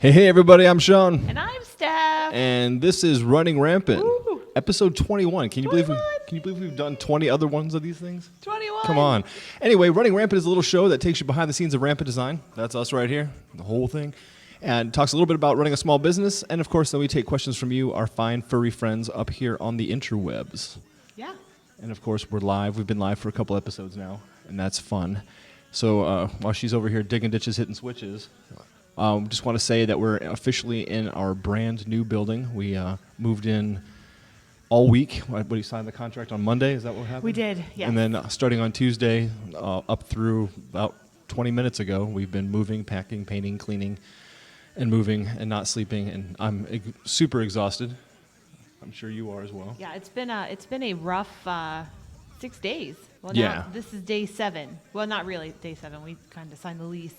Hey, everybody, I'm Sean. And I'm Steph. And this is Running Rampant, Woo. episode 21. Can you believe 21? can you believe we've done 20 other ones of these things? 21. Come on. Anyway, Running Rampant is a little show that takes you behind the scenes of rampant design. That's us right here, the whole thing. And talks a little bit about running a small business. And, of course, then we take questions from you, our fine furry friends up here on the interwebs. Yeah. And, of course, we're live. We've been live for a couple episodes now, and that's fun. So while she's over here digging ditches, hitting switches, just want to say that we're officially in our brand new building. We moved in all week. What, you signed the contract on Monday? Is that what happened? We did, yes. And then starting on Tuesday, up through about 20 minutes ago, we've been moving, packing, painting, cleaning, and moving and not sleeping. And I'm super exhausted. I'm sure you are as well. Yeah, it's been a rough 6 days. Well, Yeah. now this is day 7. Well, not really day 7. We kind of signed the lease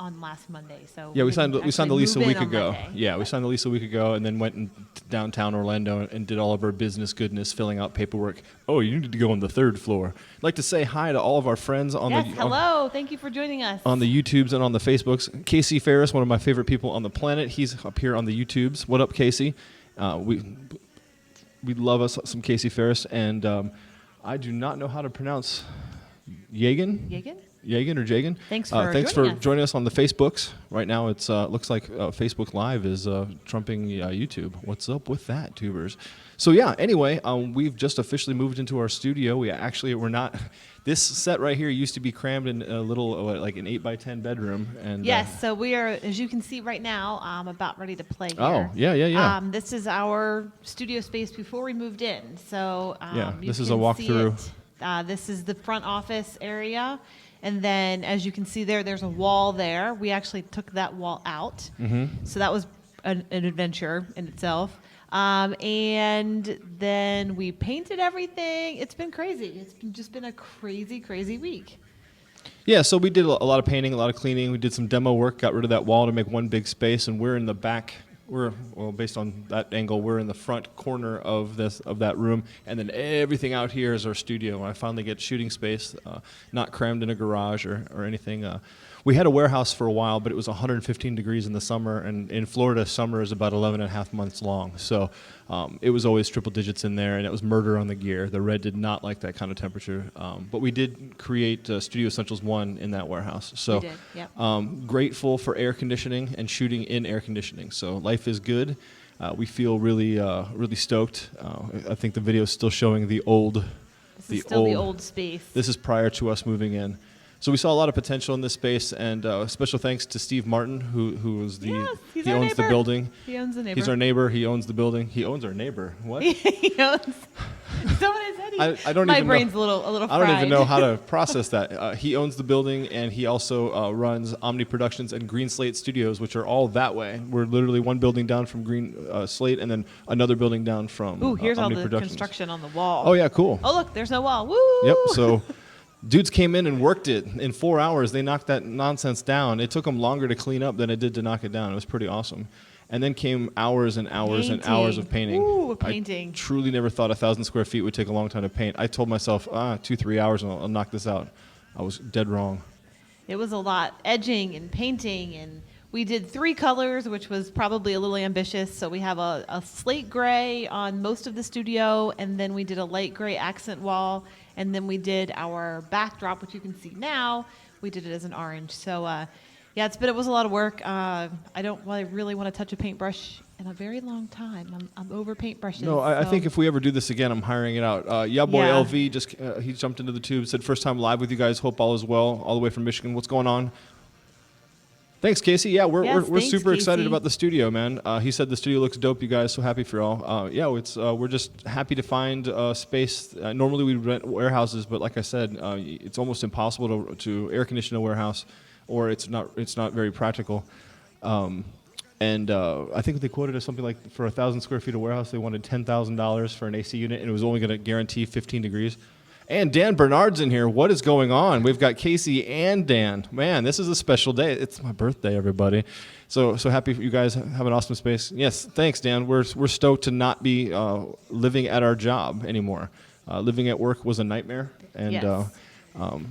on last Monday. So Yeah, we signed the lease a week ago. Monday. Yeah, we signed the lease a week ago, and then went in downtown Orlando and did all of our business goodness, filling out paperwork. Oh, you need to go on the 3rd floor. I'd like to say hi to all of our friends on Yes, the hello. Thank you for joining us. on the YouTubes and on the Facebooks. Casey Ferris, one of my favorite people on the planet. He's up here on the YouTubes. What up, Casey? We love us some Casey Ferris, and I do not know how to pronounce Yagan. Yagan or Jagan? Thanks for joining us. joining us on the Facebooks. Right now, it's looks like Facebook Live is trumping YouTube. What's up with that, tubers? So yeah. Anyway, we've just officially moved into our studio. We're not. This set right here used to be crammed in a little like an 8x10 bedroom. And Yes, so we are, as you can see right now, about ready to play here. Oh, yeah. This is our studio space before we moved in. So Yeah, you this is a can walkthrough. see it. This is the front office area. And then, as you can see there's a wall there. We actually took that wall out. Mm-hmm. So that was an adventure in itself. And then we painted everything. It's been crazy. It's just been a crazy, crazy week. Yeah, so we did a lot of painting, a lot of cleaning. We did some demo work, got rid of that wall to make one big space, and we're in the back. Based on that angle, we're in the front corner of that room, and then everything out here is our studio. When I finally get shooting space, not crammed in a garage or anything. We had a warehouse for a while, but it was 115 degrees in the summer, and in Florida, summer is about 11 and a half months long. So it was always triple digits in there, and it was murder on the gear. The Red did not like that kind of temperature. But we did create Studio Essentials 1 in that warehouse. So We did, yep. Grateful for air conditioning and shooting in air conditioning. So life is good. We feel really stoked. I think the video is still showing the old. This is still the old space. This is prior to us moving in. So we saw a lot of potential in this space, and special thanks to Steve Martin, who is Yes, he's he our owns the neighbor. building. He owns the neighbor. He's our neighbor. He owns the building. He owns our neighbor. What? He owns. Someone has said I don't my even brain's know. a little I fried. don't even know how to process that. He owns the building, and he also runs Omni Productions and Green Slate Studios, which are all that way. We're literally one building down from Green Slate, and then another building down from Ooh, here's all Omni the Productions. construction on the wall. Oh yeah, cool. Oh, look, there's no wall. Woo! Yep. So, dudes came in and worked it in 4 hours. They knocked that nonsense down. It took them longer to clean up than it did to knock it down. It was pretty awesome. And then came hours and hours and hours of painting. Ooh, painting. I truly never thought 1,000 square feet would take a long time to paint. I told myself, 2-3 hours and I'll knock this out. I was dead wrong. It was a lot. Edging and painting, and we did 3 colors, which was probably a little ambitious. So we have a slate gray on most of the studio, and then we did a light gray accent wall, and then we did our backdrop, which you can see now. We did it as an orange. So, yeah, it was a lot of work. I don't really want to touch a paintbrush in a very long time. I'm over paintbrushes. No, I think if we ever do this again, I'm hiring it out. Boy Yeah. LV just he jumped into the tube, said first time live with you guys. Hope all is well. All the way from Michigan. What's going on? Thanks, Casey. Yeah, we're Thanks, super excited Casey. about the studio, man. He said the studio looks dope. You guys, so happy for y'all. We're just happy to find space. Normally we rent warehouses, but like I said, it's almost impossible to air condition a warehouse, or it's not very practical. I think they quoted us something like for 1,000 square feet of warehouse, they wanted $10,000 for an AC unit, and it was only going to guarantee 15 degrees. And Dan Bernard's in here. What is going on? We've got Casey and Dan. Man, this is a special day. It's my birthday, everybody. So happy for you guys have an awesome space. Yes, thanks, Dan. We're stoked to not be living at our job anymore. Living at work was a nightmare, and Yes.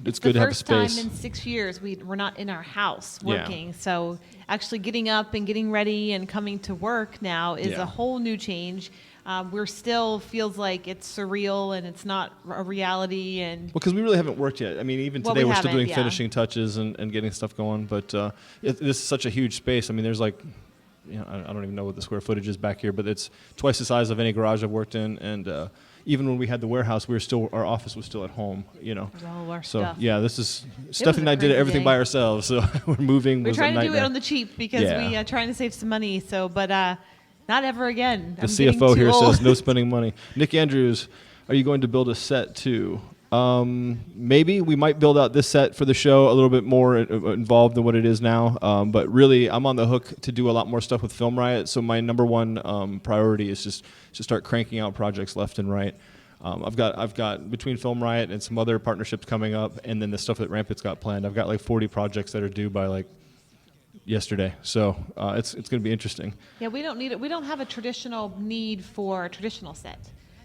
It's good to have a The first space. time in 6 years we're not in our house Yeah. working. So actually getting up and getting ready and coming to work now is Yeah. a whole new change. We're still feels like it's surreal and it's not a reality. And Because we really haven't worked yet. I mean, even Well, today we we're still haven't, doing yeah. finishing touches and getting stuff going. But this is such a huge space. I mean, there's like, I don't even know what the square footage is back here, but it's twice the size of any garage I've worked in. And even when we had the warehouse, our office was still at home. there's all our So stuff. yeah, Stephanie and I did crazy everything day. by ourselves. So we're moving. We're was trying a to do it nightmare. on the cheap because Yeah. we are trying to save some money. So, but not ever again. The I'm getting CFO too here old. says no spending money. Nick Andrews, are you going to build a set too? Maybe we might build out this set for the show a little bit more involved than what it is now. But really, I'm on the hook to do a lot more stuff with Film Riot. So my number one priority is just to start cranking out projects left and right. I've got between Film Riot and some other partnerships coming up, and then the stuff that Rampant's got planned. I've got like 40 projects that are due by like yesterday. So it's going to be interesting. Yeah, we don't need it. We don't have a traditional need for a traditional set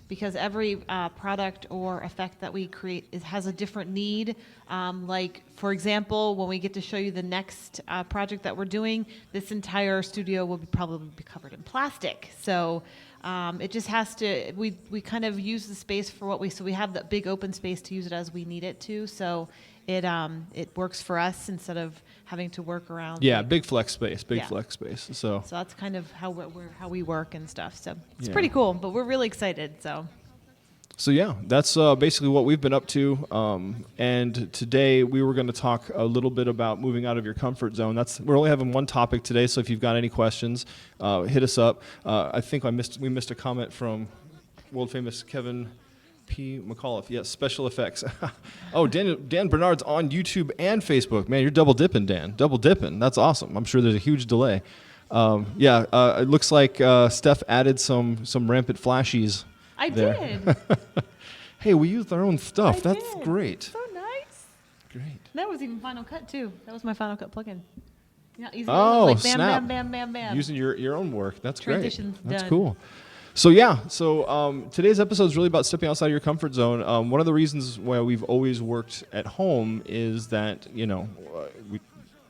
because every product or effect that we create has a different need. Like, for example, when we get to show you the next project that we're doing, this entire studio will probably be covered in plastic. So it just has to, we kind of use the space for so we have that big open space to use it as we need it to. So it works for us instead of having to work around. Yeah, like, big flex space, Yeah. flex space. So that's kind of how we work and stuff. So it's Yeah. pretty cool, but we're really excited. So yeah, that's basically what we've been up to. And today we were going to talk a little bit about moving out of your comfort zone. We're only having one topic today, so if you've got any questions, hit us up. I think we missed a comment from world famous Kevin P. McAuliffe. Yes, special effects. Oh, Dan Bernard's on YouTube and Facebook. Man, you're double dipping, Dan. Double dipping. That's awesome. I'm sure there's a huge delay. It looks like Steph added some rampant flashies. I there. did. Hey, we used our own stuff. I That's did. great. So nice. Great. That was even Final Cut too. That was my Final Cut plugin. Yeah, easy. Oh, like bam, snap. bam, bam, bam, bam. Using your own work. That's Transition's great. That's done. cool. So today's episode is really about stepping outside of your comfort zone. One of the reasons why we've always worked at home is that,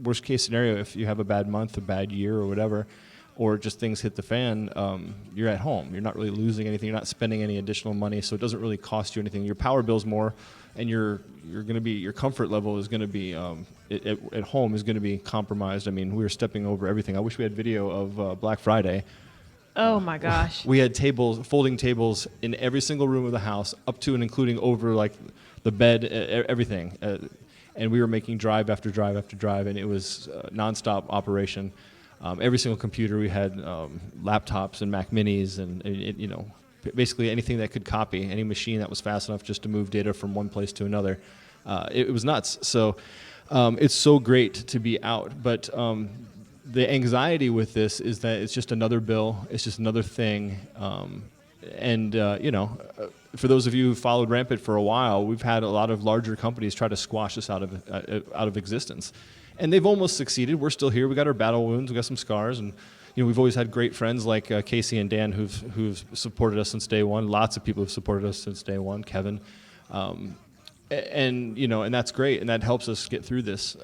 worst case scenario, if you have a bad month, a bad year or whatever, or just things hit the fan, you're at home. You're not really losing anything. You're not spending any additional money, so it doesn't really cost you anything. Your power bill's more, and your comfort level is going to be at home is going to be compromised. I mean, we were stepping over everything. I wish we had video of Black Friday. Oh my gosh. We had folding tables in every single room of the house, up to and including over like the bed, everything. And we were making drive after drive after drive, and it was nonstop operation. Every single computer we had, laptops and Mac Minis, and basically anything that could copy, any machine that was fast enough just to move data from one place to another. It was nuts. So it's so great to be out, but the anxiety with this is that it's just another bill. It's just another thing. For those of you who followed Rampant for a while, we've had a lot of larger companies try to squash us out of existence. And they've almost succeeded. We're still here. We got our battle wounds. We got some scars. And we've always had great friends like Casey and Dan who've supported us since day one. Lots of people have supported us since day one. Kevin. And that's great, and that helps us get through this.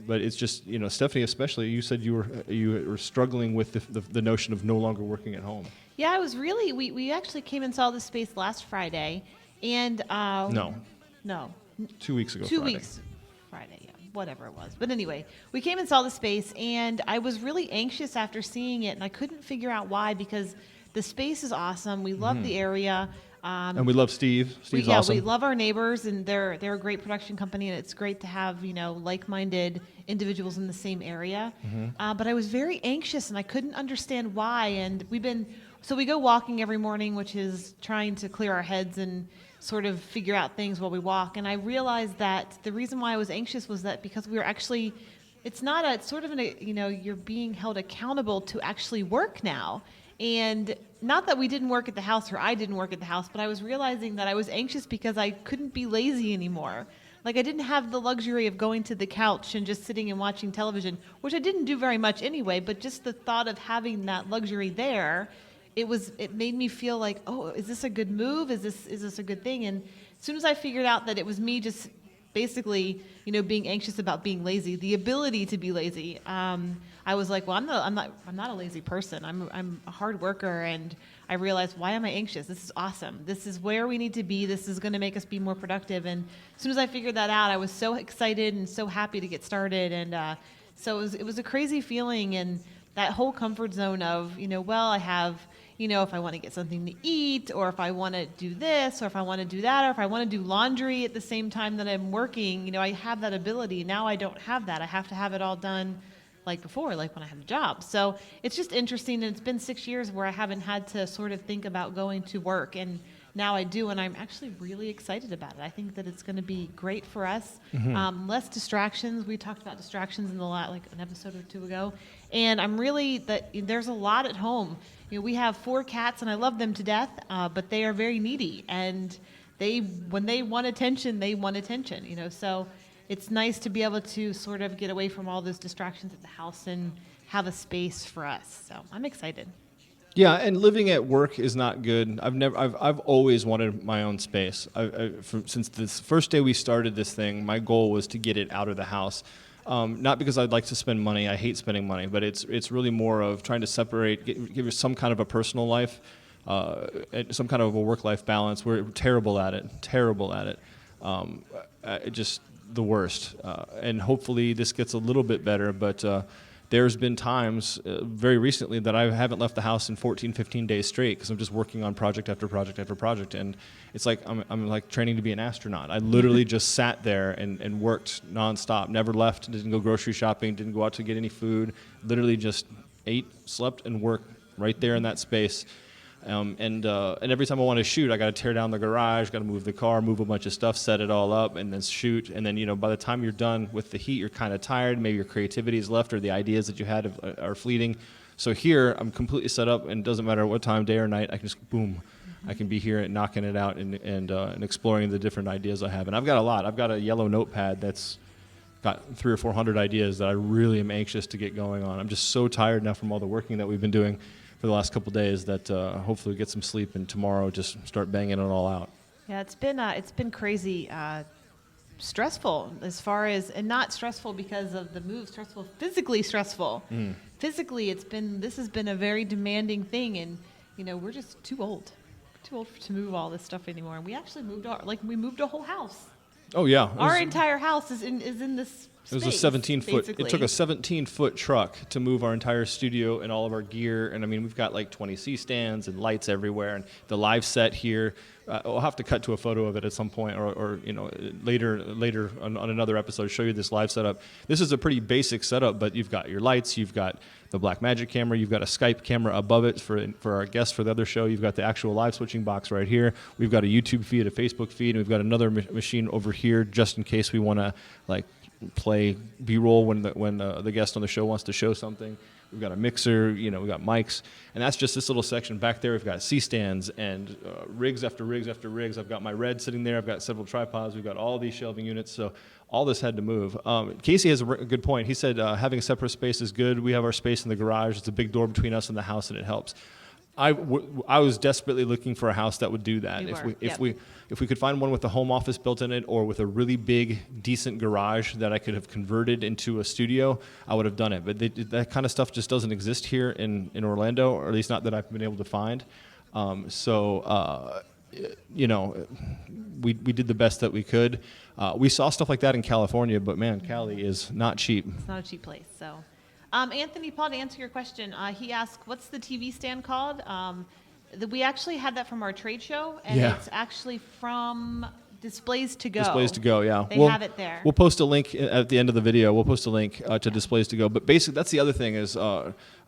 But it's just, Stephanie, especially, you said you were struggling with the notion of no longer working at home. Yeah, I was really. We actually came and saw this space last Friday, and No, no, 2 weeks ago. 2 Friday. weeks. Friday, yeah, whatever it was. But anyway, we came and saw the space, and I was really anxious after seeing it, and I couldn't figure out why, because the space is awesome. We love the area. And we love Steve. Steve's awesome. We love our neighbors, and they're a great production company, and it's great to have like-minded individuals in the same area. But I was very anxious, and I couldn't understand why. And we go walking every morning, which is trying to clear our heads and sort of figure out things while we walk. And I realized that the reason why I was anxious was that because we were actually, it's sort of you're being held accountable to actually work now. And not that we didn't work at the house or I didn't work at the house, but I was realizing that I was anxious because I couldn't be lazy anymore. Like, I didn't have the luxury of going to the couch and just sitting and watching television, which I didn't do very much anyway, but just the thought of having that luxury there, it made me feel like, oh, is this a good move? Is this a good thing? And as soon as I figured out that it was me just basically, being anxious about being lazy, the ability to be lazy. I was like, well, I'm not a lazy person. I'm a hard worker, and I realized, why am I anxious? This is awesome. This is where we need to be. This is going to make us be more productive. And as soon as I figured that out, I was so excited and so happy to get started. And so it was a crazy feeling, and that whole comfort zone of, well, I have, if I want to get something to eat, or if I want to do this, or if I want to do that, or if I want to do laundry at the same time that I'm working, I have that ability. Now I don't have that. I have to have it all done like before, like when I had a job. So it's just interesting. And it's been 6 years where I haven't had to sort of think about going to work. And now I do, and I'm actually really excited about it. I think that it's going to be great for us. Less distractions. We talked about distractions in the like an episode or two ago. And I'm really, there's a lot at home. We have 4 cats, and I love them to death, but they are very needy. And when they want attention, they want attention, So it's nice to be able to sort of get away from all those distractions at the house and have a space for us. So I'm excited. Yeah, and living at work is not good. I've always wanted my own space. Since the first day we started this thing, my goal was to get it out of the house. Not because I'd like to spend money. I hate spending money, but it's really more of trying to separate, give you some kind of a personal life, some kind of a work-life balance. We're terrible at it. Just the worst. And hopefully this gets a little bit better, but there's been times very recently that I haven't left the house in 14, 15 days straight because I'm just working on project after project after project. And it's like I'm like training to be an astronaut. I literally just sat there and worked nonstop, never left, didn't go grocery shopping, didn't go out to get any food, literally just ate, slept, and worked right there in that space. And every time I want to shoot, I got to tear down the garage, got to move the car, move a bunch of stuff, set it all up, and then shoot. And then, by the time you're done with the heat, you're kind of tired. Maybe your creativity is left, or the ideas that you had are fleeting. So here, I'm completely set up, and it doesn't matter what time, day or night. I can just boom. I can be here and knocking it out and exploring the different ideas I have. And I've got a lot. I've got a yellow notepad that's got 300 or 400 ideas that I really am anxious to get going on. I'm just so tired now from all the working that we've been doing for the last couple of days that hopefully we get some sleep and tomorrow just start banging it all out. Yeah, it's been crazy, stressful as far as, and not stressful because of the move, physically stressful. Physically, this has been a very demanding thing, and we're just too old to move all this stuff anymore. And we actually moved a whole house. Oh yeah, our entire house is in this. It was a 17-foot. Basically. It took a 17-foot truck to move our entire studio and all of our gear. And I mean, we've got like 20 C-stands and lights everywhere, and the live set here. We'll have to cut to a photo of it at some point, or later on another episode, show you this live setup. This is a pretty basic setup, but you've got your lights, you've got the Blackmagic camera, you've got a Skype camera above it for our guests for the other show. You've got the actual live switching box right here. We've got a YouTube feed, a Facebook feed, and we've got another machine over here just in case we want to play B-roll when the guest on the show wants to show something. We've got a mixer, we've got mics, and that's just this little section. Back there we've got C-stands and rigs after rigs after rigs. I've got my Red sitting there. I've got several tripods. We've got all these shelving units, so all this had to move. Casey has a good point. He said having a separate space is good. We have our space in the garage. It's a big door between us and the house, and it helps. I was desperately looking for a house that would do that. If we could find one with a home office built in it, or with a really big, decent garage that I could have converted into a studio, I would have done it. But that kind of stuff just doesn't exist here in Orlando, or at least not that I've been able to find. We did the best that we could. We saw stuff like that in California, but man, Cali is not cheap. It's not a cheap place, so. Anthony Paul, to answer your question, he asked, what's the TV stand called? We actually had that from our trade show, and It's actually from Displays to Go. Displays to Go, yeah. They have it there. We'll post a link at the end of the video. We'll post a link to Displays to Go. But basically, that's the other thing is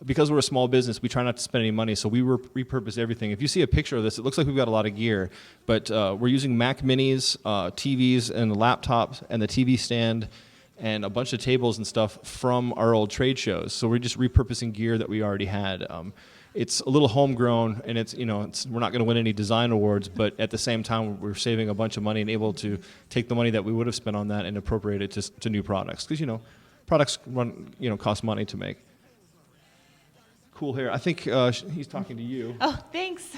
because we're a small business, we try not to spend any money, so we repurpose everything. If you see a picture of this, it looks like we've got a lot of gear, but we're using Mac Minis, TVs, and laptops, and the TV stand, and a bunch of tables and stuff from our old trade shows. So we're just repurposing gear that we already had. It's a little homegrown, and we're not going to win any design awards, but at the same time, we're saving a bunch of money and able to take the money that we would have spent on that and appropriate it to new products. Because, products cost money to make. Cool hair. I think he's talking to you. Oh, thanks.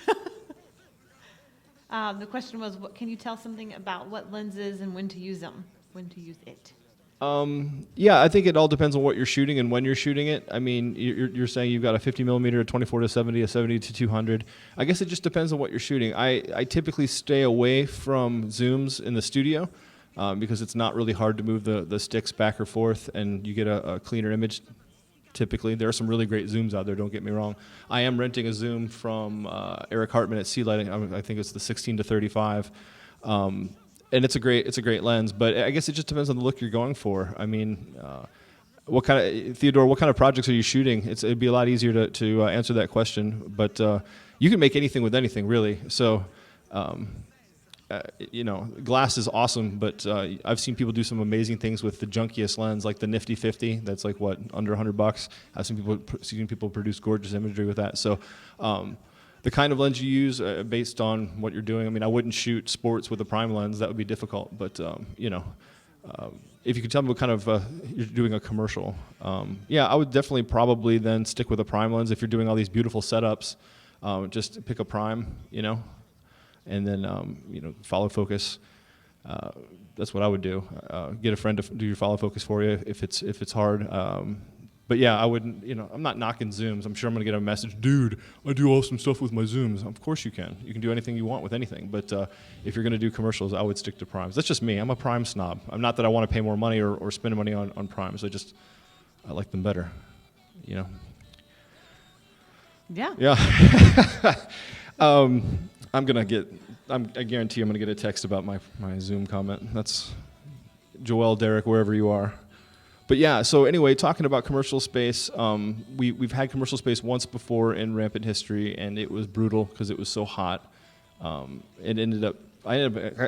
The question was, can you tell something about what lenses and when to use them? when to use it? Yeah, I think it all depends on what you're shooting and when you're shooting it. I mean, you're saying you've got a 50 millimeter, a 24 to 70, a 70 to 200. I guess it just depends on what you're shooting. I typically stay away from zooms in the studio because it's not really hard to move the sticks back or forth, and you get a cleaner image. Typically, there are some really great zooms out there. Don't get me wrong. I am renting a zoom from Eric Hartman at Sea Lighting. I think it's the 16 to 35. And it's a great lens, but I guess it just depends on the look you're going for. I mean, Theodore, what kind of projects are you shooting? It'd be a lot easier to answer that question, but you can make anything with anything, really. So, glass is awesome, but I've seen people do some amazing things with the junkiest lens, like the Nifty 50. That's like under $100. I've seen people produce gorgeous imagery with that. So. The kind of lens you use based on what you're doing. I mean, I wouldn't shoot sports with a prime lens. That would be difficult. But, if you could tell me what kind of you're doing a commercial, I would definitely probably then stick with a prime lens. If you're doing all these beautiful setups, just pick a prime, and then, follow focus. That's what I would do. Get a friend to do your follow focus for you if it's hard. But yeah, I wouldn't, I'm not knocking zooms. I'm sure I'm going to get a message, dude, I do awesome stuff with my zooms. Of course you can. You can do anything you want with anything. But if you're going to do commercials, I would stick to primes. That's just me. I'm a prime snob. I'm not that I want to pay more money or spend money on primes. I like them better, Yeah. Yeah. I guarantee I'm going to get a text about my Zoom comment. That's Joel, Derek, wherever you are. But yeah, so anyway, talking about commercial space, we've had commercial space once before in Rampant history, and it was brutal because it was so hot. I ended up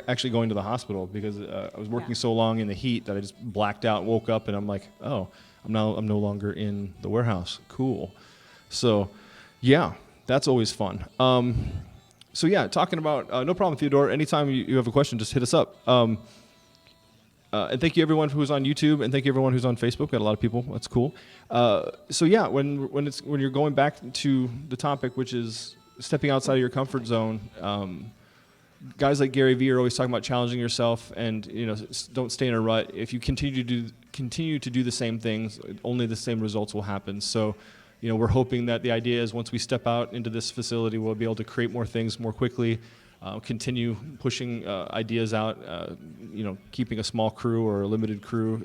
actually going to the hospital because I was working so long in the heat that I just blacked out, woke up, and I'm like, oh, I'm no longer in the warehouse. Cool. So yeah, that's always fun. So yeah, talking about, no problem, Theodore. Anytime you have a question, just hit us up. And thank you everyone who's on YouTube, and thank you everyone who's on Facebook. Got a lot of people. That's cool. So yeah, when you're going back to the topic, which is stepping outside of your comfort zone, guys like Gary Vee are always talking about challenging yourself, and don't stay in a rut. If you continue to do the same things, only the same results will happen. So, we're hoping that the idea is once we step out into this facility, we'll be able to create more things more quickly. Continue pushing ideas out, keeping a small crew or a limited crew,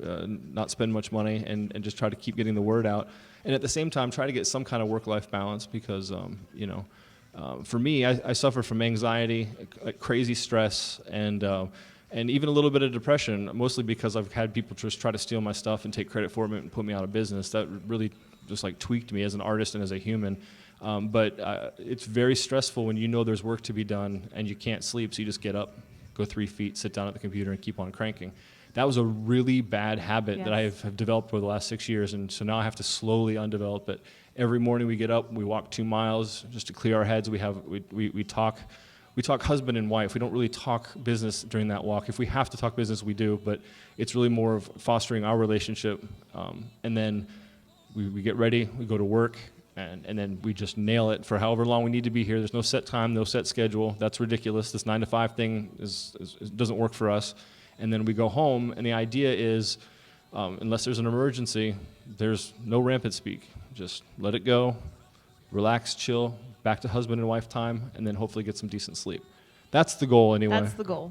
not spend much money, and just try to keep getting the word out. And at the same time, try to get some kind of work-life balance because, for me, I suffer from anxiety, crazy stress, and even a little bit of depression, mostly because I've had people just try to steal my stuff and take credit for it and put me out of business. That really just tweaked me as an artist and as a human. But it's very stressful when there's work to be done and you can't sleep, so you just get up, go 3 feet, sit down at the computer, and keep on cranking. That was a really bad habit that I have developed over the last 6 years, and so now I have to slowly undevelop it. Every morning we get up, we walk 2 miles just to clear our heads. We talk husband and wife. We don't really talk business during that walk. If we have to talk business, we do, but it's really more of fostering our relationship. And then we get ready, we go to work. And then we just nail it for however long we need to be here. There's no set time, no set schedule. That's ridiculous. This 9 to 5 thing doesn't work for us. And then we go home, and the idea is, unless there's an emergency, there's no rampant speak. Just let it go, relax, chill, back to husband and wife time, and then hopefully get some decent sleep. That's the goal anyway. That's the goal.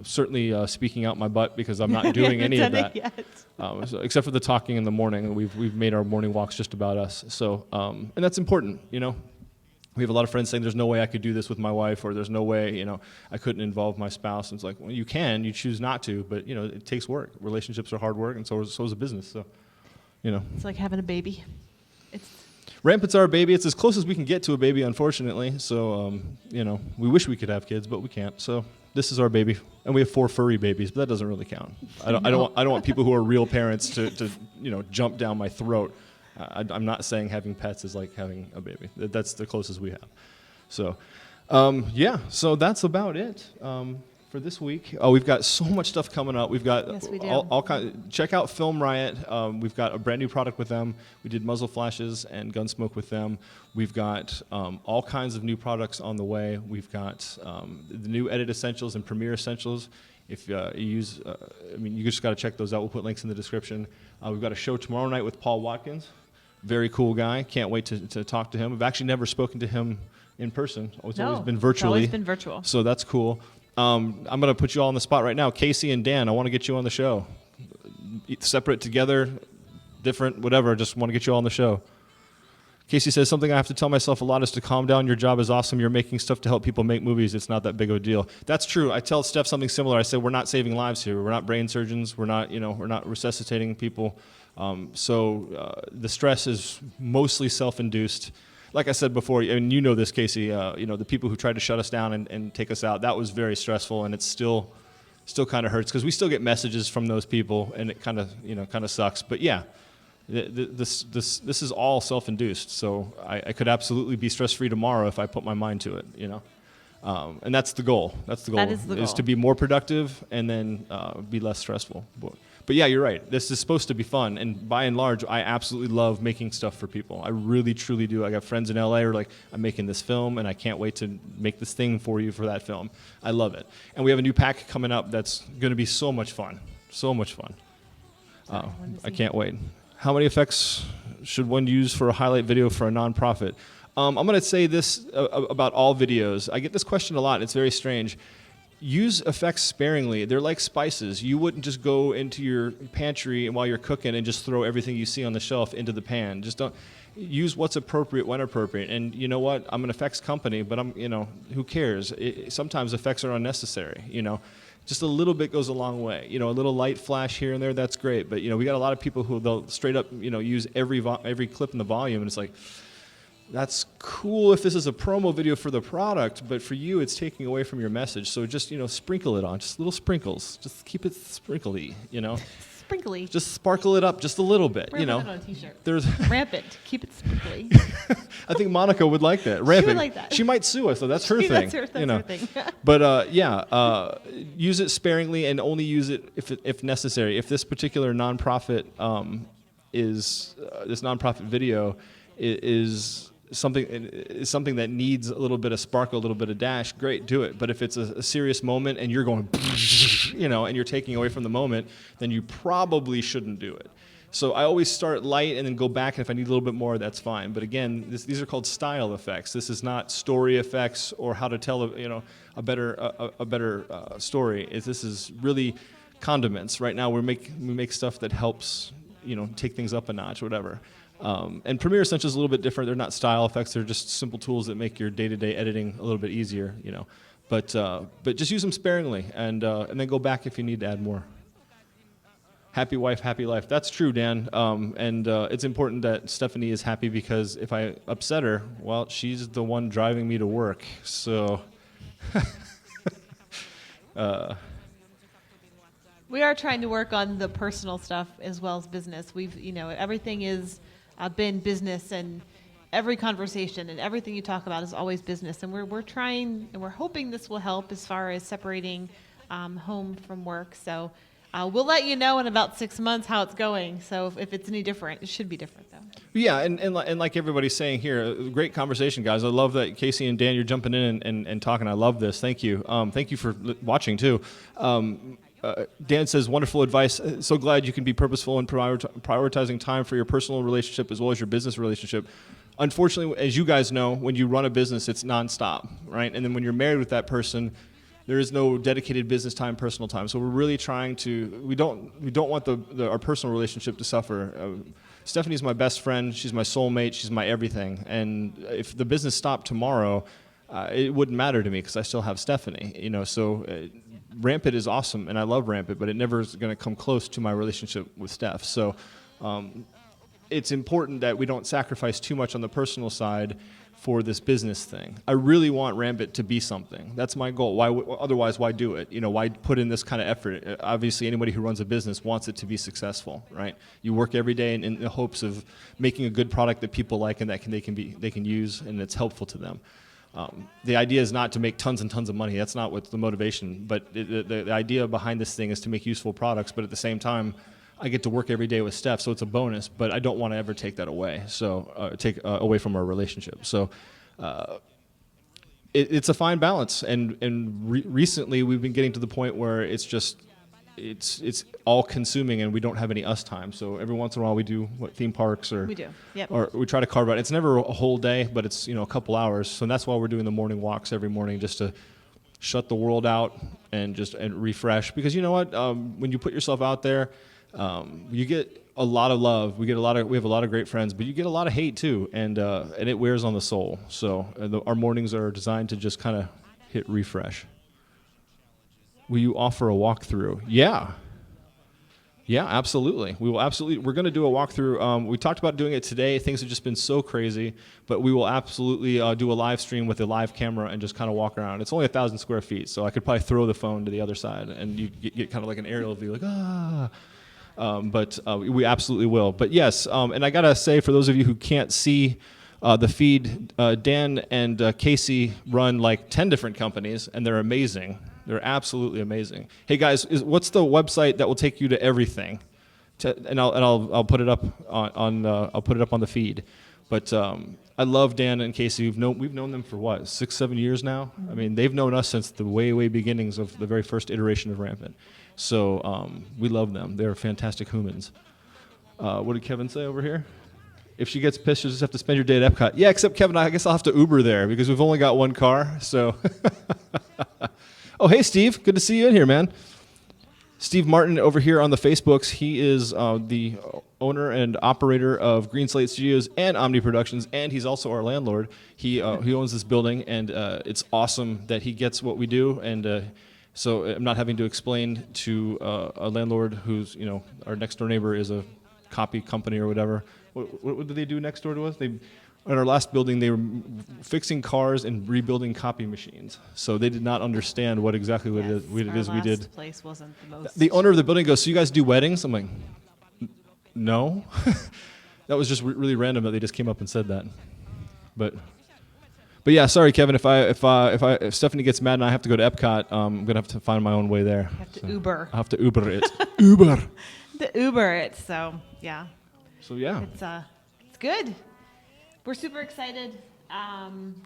Certainly speaking out my butt because I'm not doing any of that. So, except for the talking in the morning. We've made our morning walks just about us. So, and that's important, We have a lot of friends saying there's no way I could do this with my wife, or there's no way, I couldn't involve my spouse. And it's like, well, you can, you choose not to, but, it takes work. Relationships are hard work, and so is a business. So, It's like having a baby. Rampant's our baby. It's as close as we can get to a baby, unfortunately. So, we wish we could have kids, but we can't. So this is our baby, and we have 4 furry babies, but that doesn't really count. I don't want people who are real parents to jump down my throat. I'm not saying having pets is like having a baby. That's the closest we have. So, so that's about it. For this week. We've got so much stuff coming up. We've got all kind. Check out Film Riot. We've got a brand new product with them. We did muzzle flashes and gun smoke with them. We've got all kinds of new products on the way. We've got the new Edit Essentials and Premiere Essentials. If you use, you just got to check those out. We'll put links in the description. We've got a show tomorrow night with Paul Watkins. Very cool guy. Can't wait to talk to him. I've actually never spoken to him in person. It's always been virtually. It's always been virtual. So that's cool. I'm going to put you all on the spot right now. Casey and Dan, I want to get you on the show. Separate, together, different, whatever. Just want to get you all on the show. Casey says, something I have to tell myself a lot is to calm down. Your job is awesome. You're making stuff to help people make movies. It's not that big of a deal. That's true. I tell Steph something similar. I say, we're not saving lives here. We're not brain surgeons. We're not resuscitating people. The stress is mostly self-induced. Like I said before, and you know this, Casey, the people who tried to shut us down and take us out, that was very stressful, and it still kind of hurts because we still get messages from those people, and it kind of sucks. But yeah, this is all self-induced. So I could absolutely be stress-free tomorrow if I put my mind to it, and that's the goal. That's the goal. That is the goal. Is to be more productive and then be less stressful. But yeah, you're right. This is supposed to be fun, and by and large, I absolutely love making stuff for people. I really, truly do. I got friends in LA who are like, I'm making this film, and I can't wait to make this thing for you for that film. I love it. And we have a new pack coming up that's going to be so much fun. So much fun. I can't wait. How many effects should one use for a highlight video for a nonprofit? I'm going to say this about all videos. I get this question a lot, and it's very strange. Use effects sparingly. They're like spices. You wouldn't just go into your pantry and while you're cooking and just throw everything you see on the shelf into the pan. Just don't use what's appropriate when appropriate. And you know what? I'm an effects company, but who cares? Sometimes effects are unnecessary. Just a little bit goes a long way. A little light flash here and there, that's great. But we got a lot of people who they'll straight up use every clip in the volume, and it's like, that's cool if this is a promo video for the product, but for you, it's taking away from your message. So just, sprinkle it on, just little sprinkles. Just keep it sprinkly, Sprinkly. Just sparkle it up just a little bit, We're gonna put it on a t-shirt. There's Rampant. Keep it sprinkly. I think Monica would like that. Rampant. She would like that. She might sue us, though. That's her thing. That's her thing. But use it sparingly and only use it if necessary. If this particular nonprofit this nonprofit video is something that needs a little bit of sparkle, a little bit of dash, great, do it. But if it's a serious moment and you're going, and you're taking away from the moment, then you probably shouldn't do it. So I always start light and then go back, and if I need a little bit more, that's fine. But again, these are called style effects. This is not story effects or how to tell a better story. This is really condiments. Right now we make stuff that helps take things up a notch, whatever. And Premiere Essentials is a little bit different. They're not style effects. They're just simple tools that make your day-to-day editing a little bit easier, But just use them sparingly, and then go back if you need to add more. Happy wife, happy life. That's true, Dan. And it's important that Stefanie is happy because if I upset her, well, she's the one driving me to work. So. We are trying to work on the personal stuff as well as business. Everything is been business, and every conversation and everything you talk about is always business. And we're trying, and we're hoping this will help as far as separating home from work. So we'll let you know in about 6 months how it's going. So if it's any different, it should be different, though. Yeah, and like everybody's saying here, great conversation, guys. I love that Casey and Dan, you're jumping in and talking. I love this. Thank you. Thank you for watching, too. Dan says, wonderful advice. So glad you can be purposeful in prioritizing time for your personal relationship as well as your business relationship. Unfortunately, as you guys know, when you run a business, it's nonstop, right? And then when you're married with that person, there is no dedicated business time, personal time. So we're really trying to. We don't want our personal relationship to suffer. Stephanie's my best friend. She's my soulmate. She's my everything. And if the business stopped tomorrow, it wouldn't matter to me because I still have Stefanie. So. Rampant is awesome, and I love Rampant, but it never is going to come close to my relationship with Steph. So it's important that we don't sacrifice too much on the personal side for this business thing. I really want Rampant to be something. That's my goal. Otherwise, why do it? Why put in this kind of effort? Obviously, anybody who runs a business wants it to be successful, right? You work every day in the hopes of making a good product that people like and that they can use, and it's helpful to them. The idea is not to make tons and tons of money. That's not what's the motivation. But the idea behind this thing is to make useful products. But at the same time, I get to work every day with Steph, so it's a bonus. But I don't want to ever take that away. So take away from our relationship. So it's a fine balance, and recently we've been getting to the point where it's all consuming, and we don't have any us time. So every once in a while we do theme parks, or We do. Yep. or we try to carve out. It's never a whole day, but it's a couple hours. So that's why we're doing the morning walks every morning, just to shut the world out and refresh. Because you know what, when you put yourself out there, you get a lot of love. We have a lot of great friends, but you get a lot of hate too, and it wears on the soul. So our mornings are designed to just kind of hit refresh. Will you offer a walkthrough? Yeah, absolutely. We will absolutely. We're going to do a walkthrough. We talked about doing it today. Things have just been so crazy, but we will absolutely do a live stream with a live camera and just kind of walk around. It's only 1,000 square feet, so I could probably throw the phone to the other side, and you get kind of like an aerial view, like ah. But we absolutely will. But yes, and I gotta say, for those of you who can't see the feed, Dan and Casey run like 10 different companies, and they're amazing. They're absolutely amazing. Hey guys, what's the website that will take you to everything? And I'll put it up on I'll put it up on the feed. But I love Dan and Casey. We've known them for what, 6-7 years now. I mean, they've known us since the way beginnings of the very first iteration of Rampant. So we love them. They're fantastic humans. What did Kevin say over here? If she gets pissed, she'll just have to spend your day at Epcot. Yeah, except Kevin, I guess I'll have to Uber there because we've only got one car. So, oh, hey, Steve. Good to see you in here, man. Steve Martin over here on the Facebooks. He is the owner and operator of Green Slate Studios and Omni Productions, and he's also our landlord. He owns this building, and it's awesome that he gets what we do, and so I'm not having to explain to a landlord who's, our next door neighbor is a copy company or whatever. What did they do next door to us? In our last building, they were fixing cars and rebuilding copy machines. So they did not understand what it is we did. Last place wasn't the most. The owner of the building goes, "So you guys do weddings?" I'm like, "No." That was just really random that they just came up and said that. But yeah, sorry, Kevin. If Stephanie gets mad and I have to go to Epcot, I'm gonna have to find my own way there. You have to Uber. I have to Uber it. Uber. The Uber it. So yeah. So yeah. It's good. We're super excited.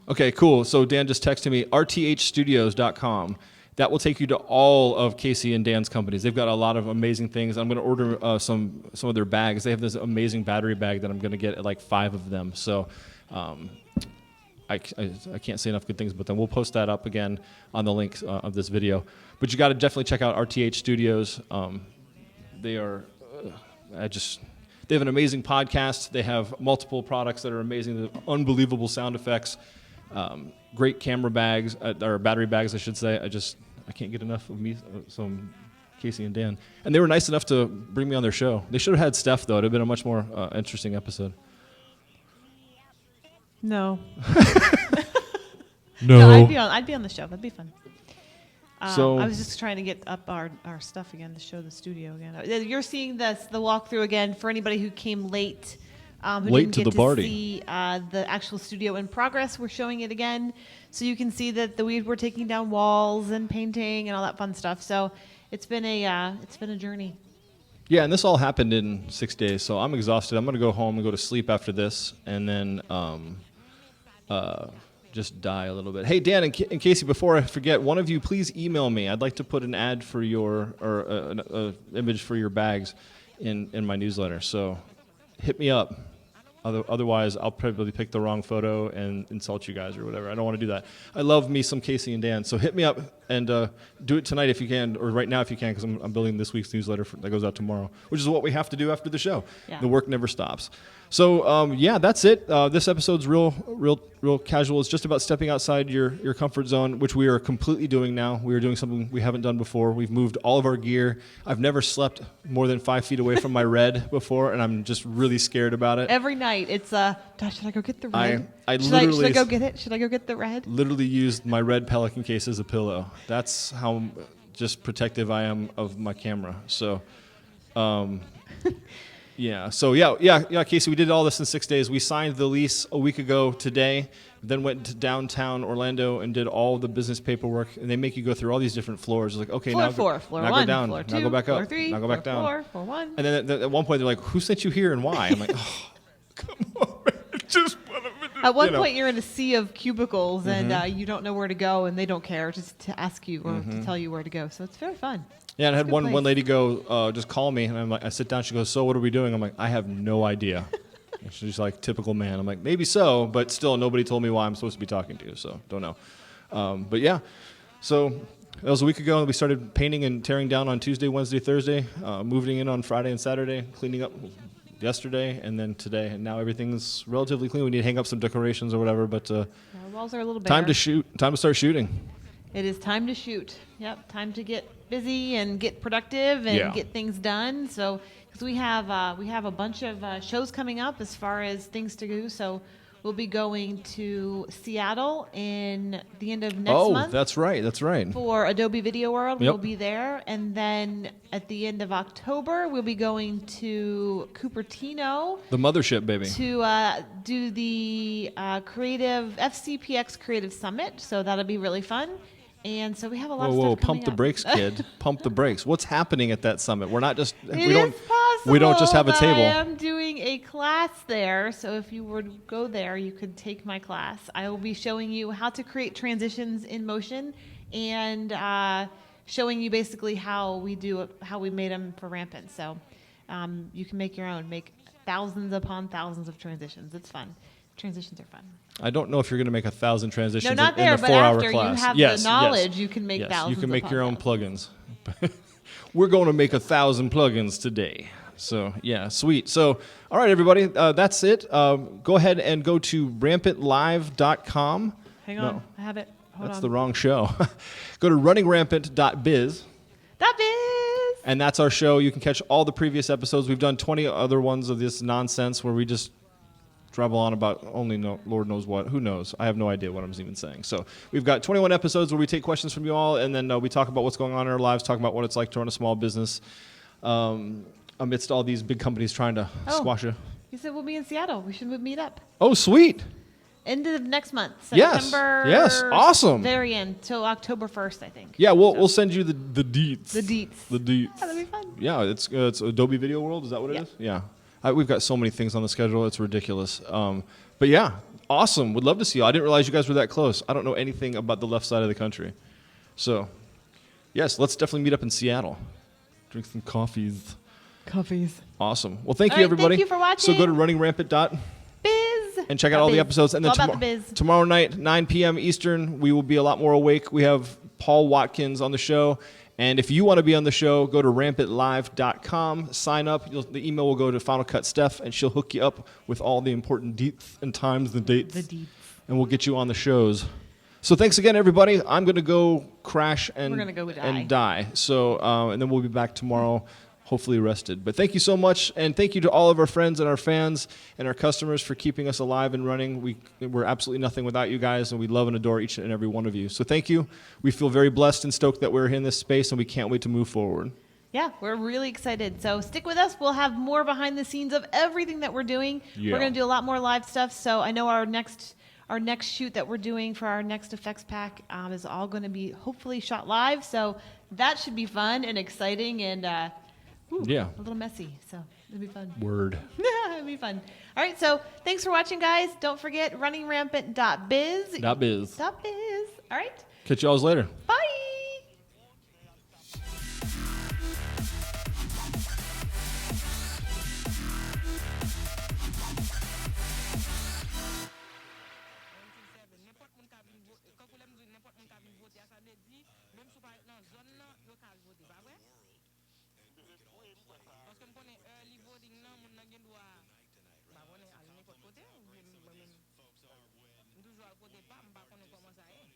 Okay, cool. So Dan just texted me, rthstudios.com. That will take you to all of Casey and Dan's companies. They've got a lot of amazing things. I'm going to order some of their bags. They have this amazing battery bag that I'm going to get like 5 of them. So I can't say enough good things about them. We'll post that up again on the link of this video. But you got to definitely check out RTH Studios. They are they have an amazing podcast. They have multiple products that are amazing, unbelievable sound effects, great camera bags, or battery bags, I should say. I can't get enough of some Casey and Dan. And they were nice enough to bring me on their show. They should have had Steph, though. It would have been a much more interesting episode. No. No. I'd be on the show. That'd be fun. So I was just trying to get up our stuff again to show the studio again. You're seeing the walkthrough again for anybody who came late. Who late didn't to get the party. See the actual studio in progress. We're showing it again, so you can see that we're taking down walls and painting and all that fun stuff. So it's been a journey. Yeah, and this all happened in 6 days, so I'm exhausted. I'm going to go home and go to sleep after this, and then just die a little bit. Hey, Dan and Casey, before I forget, one of you please email me. I'd like to put an ad for an image for your bags in my newsletter. So hit me up. Otherwise, I'll probably pick the wrong photo and insult you guys or whatever. I don't want to do that. I love me some Casey and Dan. So hit me up and do it tonight if you can, or right now if you can, because I'm building this week's newsletter that goes out tomorrow, which is what we have to do after the show. Yeah. The work never stops. So yeah, that's it. This episode's real casual. It's just about stepping outside your comfort zone, which we are completely doing now. We are doing something we haven't done before. We've moved all of our gear. I've never slept more than 5 feet away from my red before, and I'm just really scared about it. Every night it's should I go get the red? Should I go get it? Should I go get the red? Literally used my red Pelican case as a pillow. That's how just protective I am of my camera. So. Yeah. So yeah, Casey, we did all this in 6 days. We signed the lease a week ago today, then went to downtown Orlando and did all the business paperwork. And they make you go through all these different floors. It's like, okay, floor now four, go, floor now one, go down, floor two, now go back up, floor three, now go back down. Floor one. And then at one point they're like, who sent you here and why? I'm like, oh, come on, man. Just want to At one You know. point, you're in a sea of cubicles, and you don't know where to go, and they don't care just to ask you or to tell you where to go. So it's very fun. Yeah, and I It's had a good one place. lady go, just call me, and I'm like, I sit down. She goes, so what are we doing? I'm like, I have no idea. And she's like, typical man. I'm like, maybe so, but still, nobody told me why I'm supposed to be talking to you, so don't know. But yeah, so that was a week ago. We started painting and tearing down on Tuesday, Wednesday, Thursday, moving in on Friday and Saturday, cleaning up yesterday, and then today. And now everything's relatively clean. We need to hang up some decorations or whatever, but Our walls are a little bare. time to shoot. Time to start shooting. It is time to shoot. Yep, time to get busy and get productive and get things done. So, because we have a bunch of shows coming up as far as things to do. So, we'll be going to Seattle in the end of next month. Oh, that's right. That's right. For Adobe Video World. Yep. We'll be there. And then at the end of October, we'll be going to Cupertino The mothership, baby. to do the FCPX Creative Summit. So that'll be really fun. And so we have a lot of stuff coming pump the up. brakes, kid. Pump the brakes. What's happening at that summit? We're not just It we don't is possible we don't just have a that table. I am doing a class there, so if you were to go there, you could take my class. I will be showing you how to create transitions in motion and showing you basically how we made them for Rampant. So you can make your own, make thousands upon thousands of transitions. It's fun. Transitions are fun. I don't know if you're going to make 1,000 transitions No, not in there, the but 4-hour after class. you have Yes, the knowledge, you can make thousands. You can make upon your own thousands. plugins. We're going to make 1,000 plugins today. So, yeah, sweet. So, all right, everybody, that's it. Go ahead and go to rampantlive.com. Hang on, I have it. Hold That's on. the wrong show. Go to runningrampant.biz. That biz. And that's our show. You can catch all the previous episodes. We've done 20 other ones of this nonsense where we just travel on about Lord knows what. Who knows? I have no idea what I'm even saying. So we've got 21 episodes where we take questions from you all, and then we talk about what's going on in our lives, talk about what it's like to run a small business amidst all these big companies trying to squash you. You said we'll be in Seattle. We should meet up. Oh, sweet. End of next month. Yes. September. Yes. Awesome. Very end. Till October 1st, I think. Yeah, we'll send you the deets. The deets. The deets. Yeah, that'll be fun. Yeah, it's Adobe Video World. Is that what it is? Yeah. We've got so many things on the schedule. It's ridiculous. But yeah, awesome. Would love to see you. I didn't realize you guys were that close. I don't know anything about the left side of the country. So, yes, let's definitely meet up in Seattle. Drink some coffees. Awesome. Well, thank All you, right, everybody. thank you for watching. So go to runningrampant.biz and check out all the episodes. And then All about the biz. tomorrow night, 9 p.m. Eastern, we will be a lot more awake. We have Paul Watkins on the show. And if you want to be on the show, go to rampantlive.com, sign up. The email will go to Final Cut Steph, and she'll hook you up with all the important deets and times and dates. The deets. And we'll get you on the shows. So thanks again, everybody. I'm going to go crash and, We're gonna go die. and die. So, and then we'll be back tomorrow, hopefully rested. But thank you so much, and thank you to all of our friends and our fans and our customers for keeping us alive and running. We're absolutely nothing without you guys, and we love and adore each and every one of you. So thank you. We feel very blessed and stoked that we're in this space, and we can't wait to move forward. Yeah, we're really excited. So stick with us. We'll have more behind the scenes of everything that we're doing. Yeah. We're going to do a lot more live stuff. So I know our next shoot that we're doing for our next effects pack is all going to be hopefully shot live. So that should be fun and exciting and a little messy. So it'll be fun. Word. It'll be fun. All right. So thanks for watching, guys. Don't forget runningrampant.biz. .biz. All right. Catch y'all later. Bye. Parce que m konen early voting nan, moun nan gen dwa, ba konen al nekot kote, m toujou al kote pa, m ba konen koman sa e.